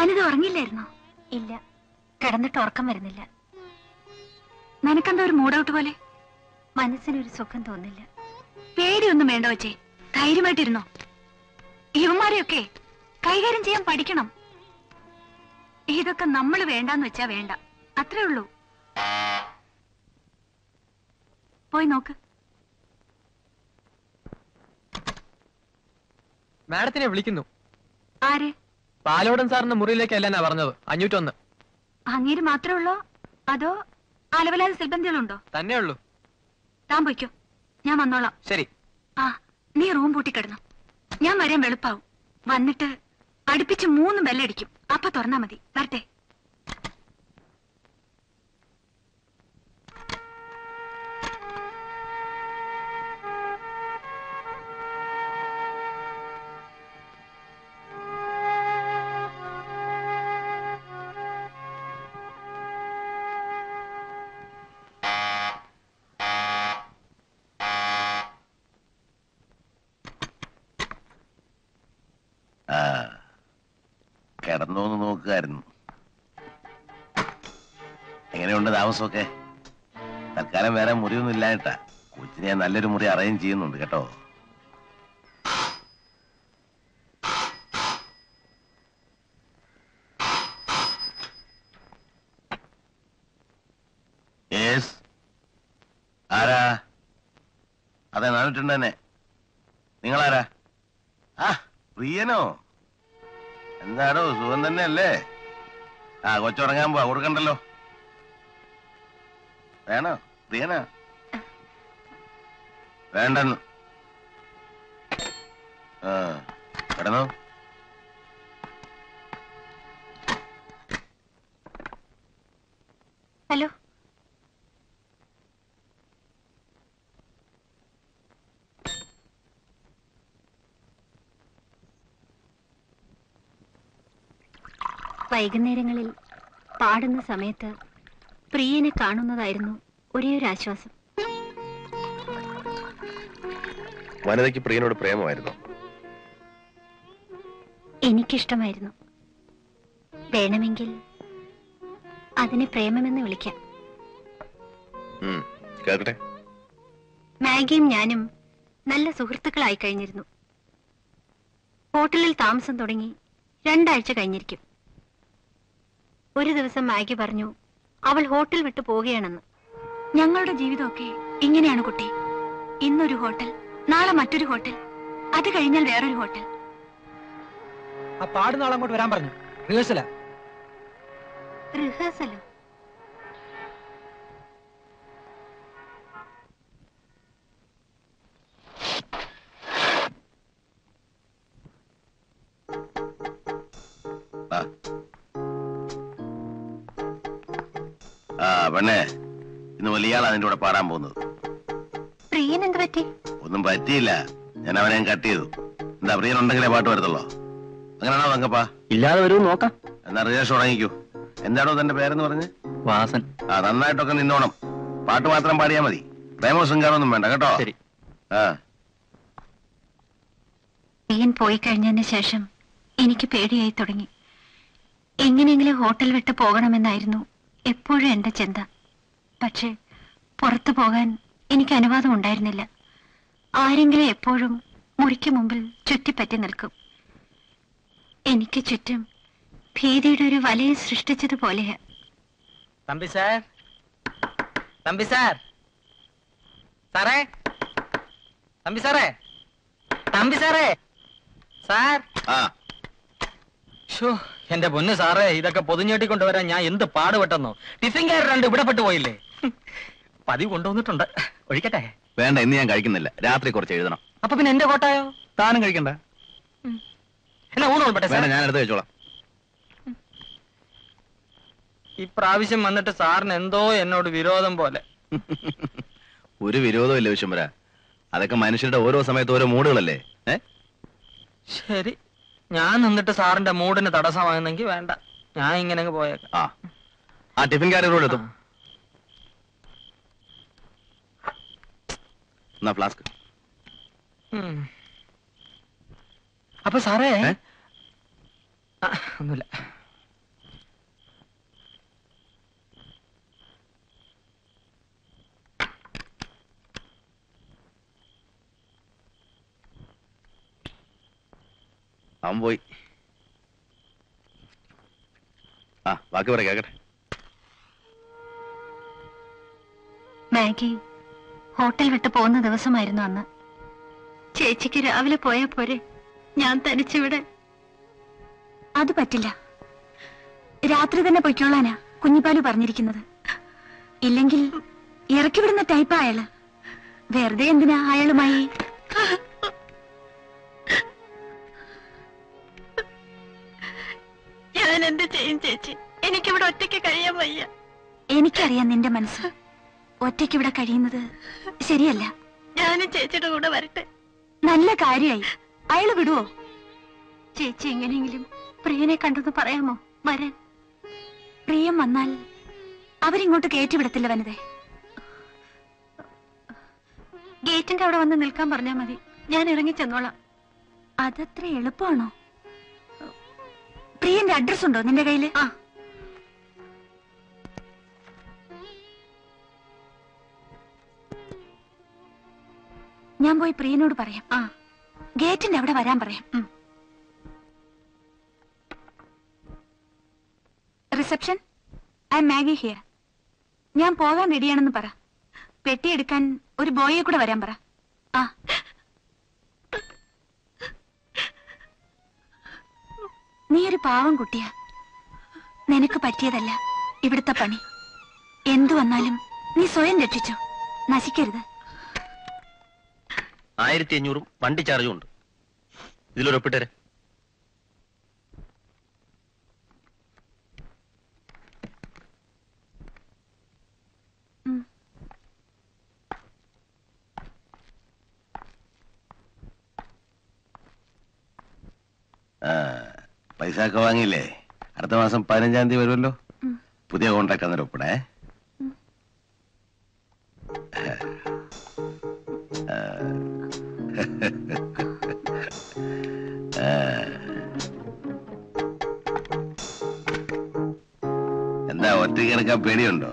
വനിത ഉറങ്ങില്ലായിരുന്നോ? ഇല്ല, കിടന്നിട്ട് ഉറക്കം വരുന്നില്ല. നിനക്കെന്താ ഒരു മൂഡൌട്ട് പോലെ? മനസ്സിനൊരു സുഖം തോന്നില്ല. പേടിയൊന്നും വേണ്ട വച്ചേ, ധൈര്യമായിട്ടിരുന്നോ. ഇവന്മാരെയൊക്കെ കൈകാര്യം ചെയ്യാൻ പഠിക്കണം. ഇതൊക്കെ നമ്മൾ വേണ്ടാന്ന് വെച്ചാ വേണ്ട, അത്രേ ഉള്ളൂ. പോയി നോക്ക്. മാഡത്തിനെ വിളിക്കുന്നു. ആരെ? പാലോടൻ സാറിന്റെ മുറിയിലേക്കല്ല പറഞ്ഞത്. 501. അങ്ങേര് മാത്രമേ ഉള്ളോ അതോ അലവലാതെ സിൽബന്ധികളുണ്ടോ? തന്നെ ഉള്ളൂ. താൻ പൊയ്ക്കോ, ഞാൻ വന്നോളാം. ശരി. ആ, നീ റൂം പൂട്ടിക്കിടന്നു. ഞാൻ വരാൻ വെളുപ്പാവും. വന്നിട്ട് അടുപ്പിച്ച് 3 ബെല്ലടിക്കും. അപ്പൊ തുറന്നാ മതി. വരട്ടെ. കിടന്നോന്ന് നോക്കുകായിരുന്നു. എങ്ങനെയുണ്ട് താമസമൊക്കെ? തൽക്കാലം വേറെ മുറിയൊന്നും ഇല്ലായിട്ടാ. കൊച്ചിനെ ഞാൻ നല്ലൊരു മുറി അറേഞ്ച് ചെയ്യുന്നുണ്ട് കേട്ടോ. ആരാ? അതെ, 402 തന്നെ. നിങ്ങളാരാ? ആ, പ്രിയനോ? എന്താടോ, സുഖം തന്നെയല്ലേ? ആ, കൊച്ചുറങ്ങാൻ പോവാ, കൊടുക്കണ്ടല്ലോ. വേണോ? പ്രിയനാ? വേണ്ടെന്ന്. ആ, കിടന്നോ. ഹലോ. വൈകുന്നേരങ്ങളിൽ പാടുന്ന സമയത്ത് പ്രിയനെ കാണുന്നതായിരുന്നു ഒരേ ഒരു ആശ്വാസം. വനിതയ്ക്ക് പ്രിയനോട് പ്രേമമായിരുന്നു? എനിക്കിഷ്ടമായിരുന്നു. വേണമെങ്കിൽ അതിനെ പ്രേമമെന്ന് വിളിക്കാം. കേൾക്കട്ടെ. മാഗിയും ഞാനും നല്ല സുഹൃത്തുക്കളായി കഴിഞ്ഞിരുന്നു. ഹോട്ടലിൽ താമസം തുടങ്ങി 2 ആഴ്ച കഴിഞ്ഞിരിക്കും. ഒരു ദിവസം മാഗി പറഞ്ഞു അവൾ ഹോട്ടൽ വിട്ടു പോവുകയാണെന്ന്. ഞങ്ങളുടെ ജീവിതമൊക്കെ ഇങ്ങനെയാണ് കുട്ടി. ഇന്നൊരു ഹോട്ടൽ, നാളെ മറ്റൊരു ഹോട്ടൽ, അത് കഴിഞ്ഞാൽ വേറൊരു ഹോട്ടൽ. ആ പാടുന്ന ആളങ്ങോട്ട് വരാൻ പറഞ്ഞു. റിഹേഴ്സലാ. റിഹേഴ്സലോ? പെണ്ണേ, ഇന്ന് വലിയാളാ നിന്റെ കൂടെ പാടാൻ പോകുന്നത്. പ്രിയൻ എന്ത് പറ്റി? ഒന്നും പറ്റിയില്ല, ഞാൻ അവനെ കട്ട് ചെയ്തു. എന്താ, പ്രിയൻ ഉണ്ടെങ്കിലേ പാട്ട് വരത്തുള്ളോ? അങ്ങനെയാണോ തങ്കപ്പാ? ഇല്ലാതെ വരും, നോക്കാം. എന്നാ റിഹേഴ്സ് തുടങ്ങിക്കൂ. എന്താണോ തന്റെ പേരെന്ന് പറഞ്ഞ്? വാസൻ. ആ, നന്നായിട്ടൊക്കെ നിന്നോണം. പാട്ട് മാത്രം പാടിയാ മതി. പ്രേമോ ശൃംഗാരമൊന്നും വേണ്ട കേട്ടോ. ശരി. പ്രിയൻ പോയി കഴിഞ്ഞതിന് ശേഷം എനിക്ക് പേടിയായി തുടങ്ങി. എങ്ങനെയെങ്കിലും ഹോട്ടൽ വിട്ട് പോകണമെന്നായിരുന്നു എപ്പോഴും എന്റെ ചിന്ത. പക്ഷെ പുറത്തു പോകാൻ എനിക്ക് അനുവാദം ഉണ്ടായിരുന്നില്ല. ആരെങ്കിലും എപ്പോഴും മുറിക്ക് മുമ്പിൽ ചുറ്റിപ്പറ്റി നിൽക്കും. എനിക്ക് ചുറ്റും ഭീതിയുടെ ഒരു വലയം സൃഷ്ടിച്ചതുപോലെയാ. തമ്പി സാർ, തമ്പി സാർ, സാറേ, തമ്പി സാറേ, തമ്പി സാറേ, സാർ. എന്റെ പൊന്ന് സാറേ, ഇതൊക്കെ പൊതിഞ്ഞേട്ടി കൊണ്ടുവരാൻ ഞാൻ എന്ത് പാടുപെട്ടെന്നോ. ടിഫിൻകാർ 2 ഇവിടെ പെട്ടു പോയില്ലേ. പതിവ് കൊണ്ടുവന്നിട്ടുണ്ട്. ഒഴിക്കട്ടെ? വേണ്ട, ഇന്ന് ഞാൻ കഴിക്കുന്നില്ല. രാത്രി കുറച്ച് എഴുതണം. അപ്പൊ പിന്നെ എന്റെ കോട്ടായോ? താനും കഴിക്കണ്ട. എന്നാ ഊണ് ഉൾപ്പെട്ടെ? വേണ്ട, ഞാൻ എടുത്ത് കഴിച്ചോളാം. ഇപ്രാവശ്യം വന്നിട്ട് സാറിന് എന്തോ എന്നോട് വിരോധം പോലെ. ഒരു വിരോധവും ഇല്ല വിശ്വംഭര. അതൊക്കെ മനുഷ്യരുടെ ഓരോ സമയത്ത് ഓരോ മൂടുകളല്ലേ. ശരി, ഞാൻ നിന്നിട്ട് സാറിന്റെ മൂഡിന് തടസ്സമാകുന്നെങ്കിൽ വേണ്ട, ഞാൻ ഇങ്ങനെ പോയേക്കാം. ആ ടിഫിൻകാരോട് എത്തും. എന്നാ ഫ്ലാസ്ക്. അപ്പൊ സാറേ, ഒന്നുമില്ല. അവൻ പോയി. ആ ബാക്കി പറ കേക്കട്ടെ. മാഗി ഹോട്ടൽ വിട്ട് പോകുന്ന ദിവസമായിരുന്നു അന്ന്. ചേച്ചിക്ക് രാവിലെ പോയാ പോരെ, ഞാൻ തനിച്ചിവിടെ. അത് പറ്റില്ല, രാത്രി തന്നെ പൊയ്ക്കോളാനാ കുഞ്ഞിപ്പാലു പറഞ്ഞിരിക്കുന്നത്. ഇല്ലെങ്കിൽ ഇറക്കി വിടുന്ന ടൈപ്പാ അയാള്. വെറുതെ എന്തിനാ അയാളുമായി? ഞാൻ എന്ത് ചെയ്യും ചേച്ചി? എനിക്കിവിടെ ഒറ്റയ്ക്ക് കഴിയാൻ വയ്യ. എനിക്കറിയാം നിന്റെ മനസ്സ്. ഒറ്റയ്ക്ക് ഇവിടെ കഴിയുന്നത് ശരിയല്ല. ഞാനും ചേച്ചിയുടെ കൂടെ വരട്ടെ. നല്ല കാര്യായി. അയാള് വിടുവോ? ചേച്ചി എങ്ങനെയെങ്കിലും പ്രിയനെ കണ്ടെന്ന് പറയാമോ വരാൻ? പ്രിയം വന്നാൽ അവരിങ്ങോട്ട് കയറ്റിവിടത്തില്ല വനിതേ. ഗേറ്റിന്റെ അവിടെ വന്ന് നിൽക്കാൻ പറഞ്ഞാൽ മതി, ഞാൻ ഇറങ്ങി ചെന്നോളാം. അതത്ര എളുപ്പമാണോ? പ്രിയന്റെ അഡ്രസ് ഉണ്ടോ നിന്റെ കയ്യില്? ആ, ഞാൻ പോയി പ്രിയനോട് പറയാം. ആ, ഗേറ്റിന്റെ അവിടെ വരാൻ പറയാം. Reception, I M Maggi here. ഞാൻ പോകാൻ റെഡിയാണെന്ന് പറ. പെട്ടിയെടുക്കാൻ ഒരു ബോയെ കൂടെ വരാൻ പറ. ആ, നീ ഒരു പാവം കുട്ടിയാ. നിനക്ക് പറ്റിയതല്ല ഇവിടുത്തെ പണി. എന്തു വന്നാലും നീ സ്വയം രക്ഷിച്ചോ, നശിക്കരുത്. 1500 വണ്ടി ചാർജും ഉണ്ട്. ഇതിലൊരൊപ്പിട്ടേ. പൈസ ഒക്കെ വാങ്ങിയില്ലേ? അടുത്ത മാസം 15-ാം തീയതി വരുമല്ലോ. പുതിയ കോൺട്രാക്ട് അന്നേരം ഒപ്പിടേ. എന്താ ഒറ്റയ്ക്ക് കിടക്കാൻ പേടിയുണ്ടോ?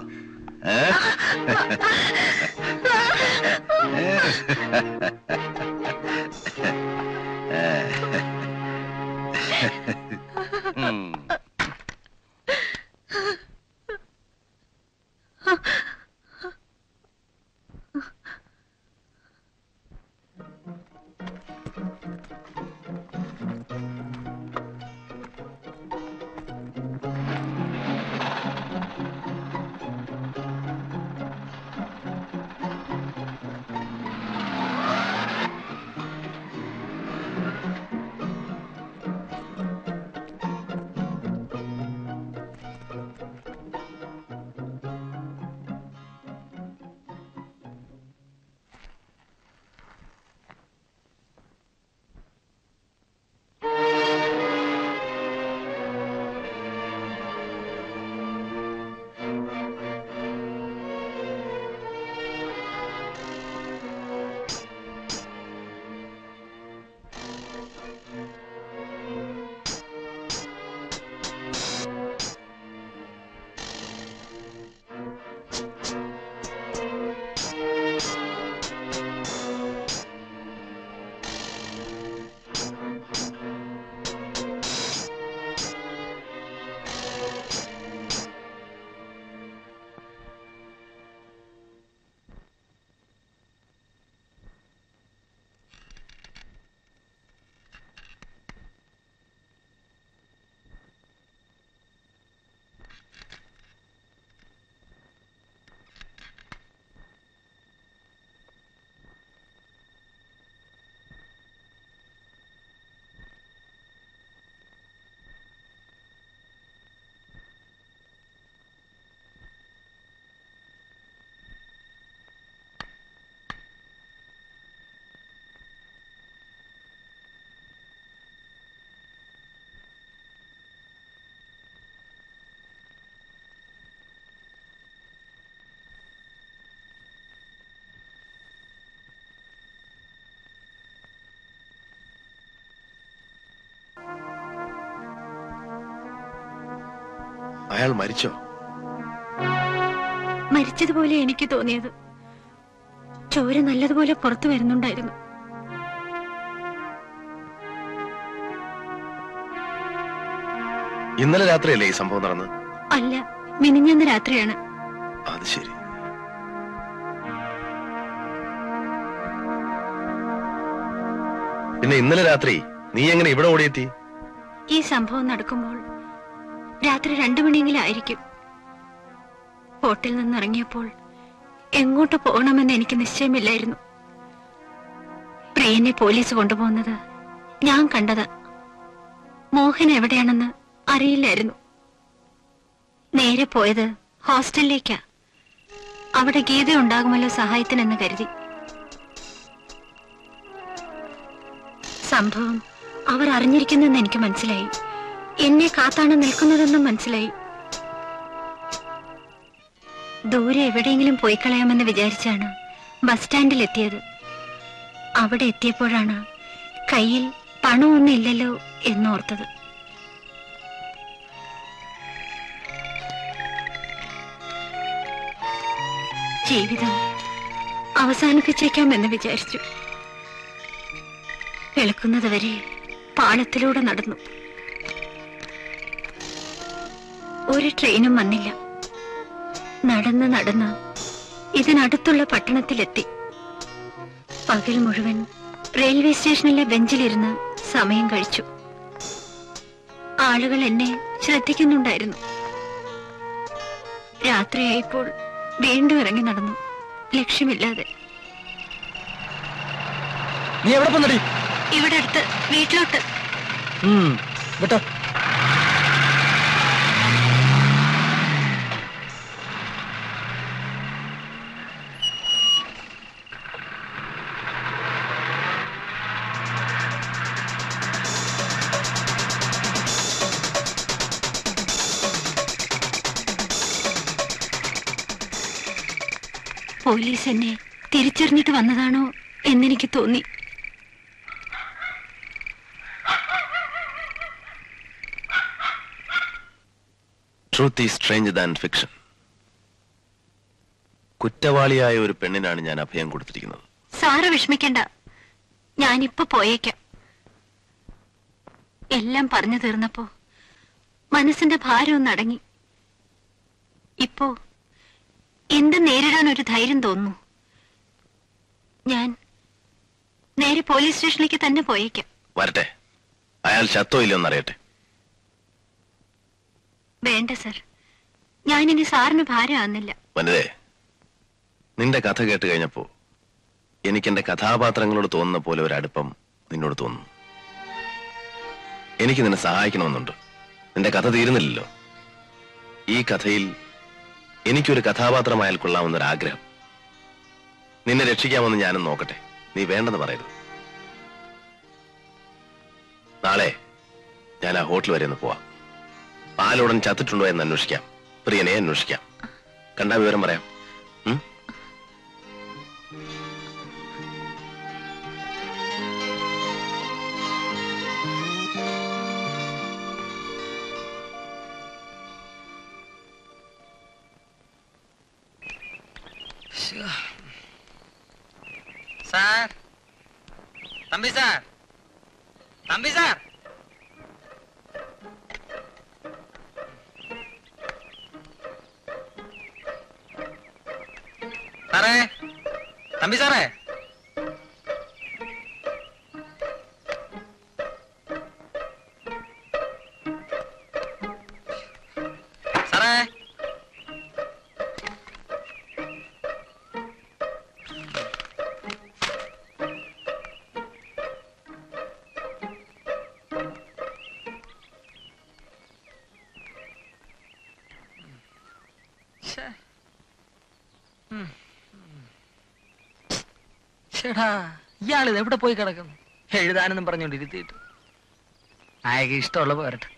അയാൾ മരിച്ചോ? മരിച്ചതുപോലെ എനിക്ക് തോന്നിയത്. ചോര നല്ലതുപോലെ പുറത്തു വരുന്നുണ്ടായിരുന്നു. ഇന്നലെ രാത്രിയല്ലേ ഈ സംഭവം നടന്നത്? അല്ല, മിനിഞ്ഞന്ന് രാത്രിയാണ്. അത് ശരി. പിന്നെ ഇന്നലെ രാത്രി നീ എങ്ങനെ ഇവിടെ ഓടിയെത്തി? ഈ സംഭവം നടക്കുമ്പോൾ രാത്രി 2 മണിയെങ്കിലും ആയിരിക്കും. ഹോട്ടലിൽ നിന്ന് ഇറങ്ങിയപ്പോൾ എങ്ങോട്ട് പോകണമെന്ന് എനിക്ക് നിശ്ചയമില്ലായിരുന്നു. പ്രിയനെ പോലീസ് കൊണ്ടുപോകുന്നത് ഞാൻ കണ്ടത്. മോഹൻ എവിടെയാണെന്ന് അറിയില്ലായിരുന്നു. നേരെ പോയത് ഹോസ്റ്റലിലേക്കാ. അവിടെ ഗീത ഉണ്ടാകുമല്ലോ സഹായത്തിനെന്ന് കരുതി. സംഭവം അവർ അറിഞ്ഞിരിക്കുന്നെന്ന് എനിക്ക് മനസ്സിലായി. എന്നെ കാത്താണ് നിൽക്കുന്നതെന്നും മനസ്സിലായി. ദൂരെ എവിടെയെങ്കിലും പോയി കളയാമെന്ന് വിചാരിച്ചാണ് ബസ് സ്റ്റാൻഡിൽ എത്തിയത്. അവിടെ എത്തിയപ്പോഴാണ് കയ്യിൽ പണമൊന്നും ഇല്ലല്ലോ എന്നോർത്തത്. ജീവിതം അവസാനിപ്പിച്ചേക്കാമെന്ന് വിചാരിച്ചു. വെളുക്കുന്നത് വരെ പാളത്തിലൂടെ നടന്നു. ഒരു ട്രെയിനും വന്നില്ല. നടന്ന് നടന്ന് ഇതിനടുത്തുള്ള പട്ടണത്തിലെത്തി. പകൽ മുഴുവൻ റെയിൽവേ സ്റ്റേഷനിലെ ബെഞ്ചിലിരുന്ന് സമയം കഴിച്ചു. ആളുകൾ എന്നെ ശ്രദ്ധിക്കുന്നുണ്ടായിരുന്നു. രാത്രിയായപ്പോൾ വീണ്ടും ഇറങ്ങി നടന്നു, ലക്ഷ്യമില്ലാതെ. നീ എവിടെ പോന്നടി? ഇവിടെ അടുത്ത് വീട്ടിലോട്ട്. വിട്ടോ. പോലീസ് എന്നെ തിരിച്ചറിഞ്ഞിട്ട് വന്നതാണോ എന്നെനിക്ക് തോന്നി. Truth is stranger than fiction. കുറ്റവാളിയായ ഒരു പെണ്ണിനാണ് ഞാൻ അഭയം കൊടുത്തിരിക്കുന്നത്. സാറ് വിഷമിക്കണ്ട, ഞാനിപ്പോ പോയേക്കാം. എല്ലാം പറഞ്ഞു തീർന്നപ്പോ മനസ്സിന്റെ ഭാരം ഒന്ന് അടങ്ങി. ഇപ്പോ എന്ത് നേരിടാൻ ഒരു ധൈര്യം തോന്നുന്നു. ഞാൻ നേരെ പോലീസ് സ്റ്റേഷനിലേക്ക് തന്നെ പോയേക്കാം. വരട്ടെ, അയാൾ ചത്തോ ഇല്ലയോ എന്നറിയട്ടെ. വേണ്ട സർ, ഞാനിനി സാറിന് ഭാരമാകുന്നില്ല. വനിതേ, നിന്റെ കഥ കേട്ട് കഴിഞ്ഞപ്പോ എനിക്ക് എന്റെ കഥാപാത്രങ്ങളോട് തോന്നുന്ന പോലെ ഒരു അടുപ്പം നിന്നോട് തോന്നുന്നു. എനിക്ക് നിന്നെ സഹായിക്കണമെന്നുണ്ട്. നിന്റെ കഥ തീരുന്നില്ലല്ലോ. ഈ കഥയിൽ എനിക്കൊരു കഥാപാത്രമായാൽ കൊള്ളാമെന്നൊരാഗ്രഹം. നിന്നെ രക്ഷിക്കാമെന്ന് ഞാനും നോക്കട്ടെ. നീ വേണ്ടെന്ന് പറയരുത്. നാളെ ഞാൻ ആ ഹോട്ടൽ വരെ ഒന്ന് പോവാം. പാലോടൻ ചത്തിട്ടുണ്ടോ എന്ന് അന്വേഷിക്കാം. പ്രിയനെ അന്വേഷിക്കാം. കണ്ടാ വിവരം പറയാം. Sir, Thampi sir, Thampi sir. സാറേ, തമ്പി സാറേ. സാറേ, ചേടാ, ഇയാളിത് എവിടെ പോയി കിടക്കുന്നു? എഴുതാനെന്നും പറഞ്ഞോണ്ടിരുത്തിയിട്ട്. അയാൾക്ക് ഇഷ്ടമുള്ള പോരട്ടെ.